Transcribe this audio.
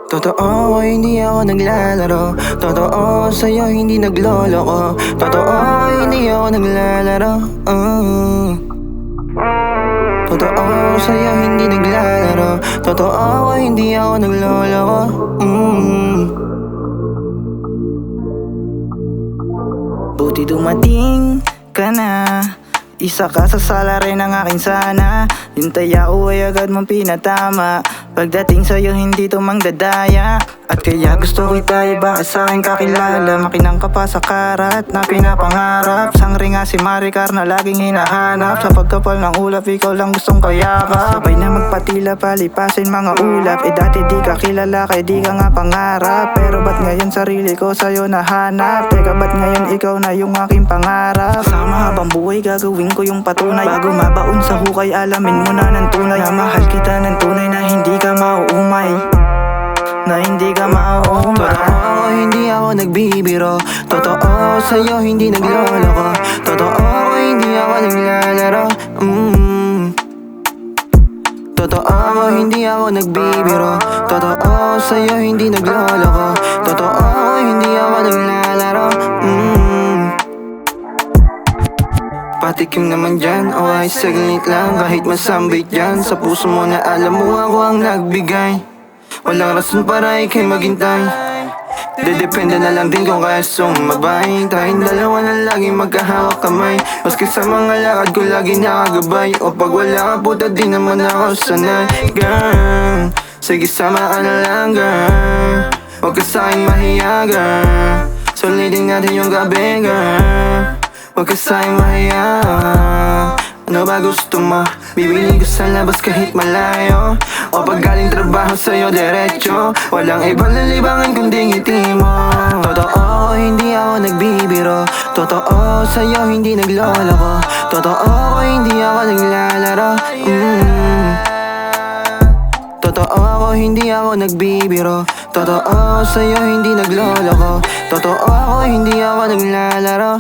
Totoo, hindi ako naglalaro. Totoo, sa'yo hindi nagloloko. Totoo, hindi ako naglalaro. Totoo, sa'yo hindi naglalaro. Totoo, hindi ako nagloloko. Buti dumating ka na. Isa ka sa salarin ng aking sana. Yung taya ko ay agad mong pinatama. Pagdating sa'yo hindi to mangdadaya. At kaya gusto kita iba sa akin kakilala. Makinang ka pa sa karat na pinapangarap. Sangre nga si Maricar na laging hinahanap. Sa pagkapal ng ulap ikaw lang gustong kayakap. Sabay na magpatila palipasin mga ulap. Dati di ka kilala kaya di ka nga pangarap. Pero ba't ngayon sarili ko sa'yo nahanap? Teka ba't ngayon ikaw na yung aking pangarap? Sama habang buhay gagawin ko yung patunay. Bago mabaon sa hukay alamin mo na ng tunay. Na mahal kita ng tunay na hindi ka mauumay. Na hindi ka mauumay. Totoo, hindi ako nagbibiro. Totoo, sa'yo hindi nagloloko. Totoo, hindi ako naglalaro. Totoo, hindi ako nagbibiro. Totoo, sa'yo hindi nagloloko. Totoo, hindi ako naglalaro. Patikim naman dyan, o ay saglit lang. Kahit masambit dyan, sa puso mo na alam mo ako ang nagbigay. Walang rason para ikay maghintay. Depende na lang din kung kaya sumabay. Tayong dalawa na laging magkahawak kamay. Maski sa mga lakad ko lagi nakagabay. O pag wala ka puta di naman ako sanay. Girl, sige sama ka na lang girl. Huwag ka sa'king mahiya girl. Sulitin natin yung gabi girl. Huwag ka sa'king mahiya. Ano ba gusto mo? Bibili ko sa labas kahit malayo. O pag galing trabaho sa'yo diretso. Walang ibang lalibangan kundi ngiti mo. Totoo, hindi ako nagbibiro. Totoo, sa'yo hindi nagloloko. Totoo, hindi ako naglalaro. Totoo, hindi ako nagbibiro. Totoo, sa'yo hindi nagloloko. Totoo, hindi ako naglalaro.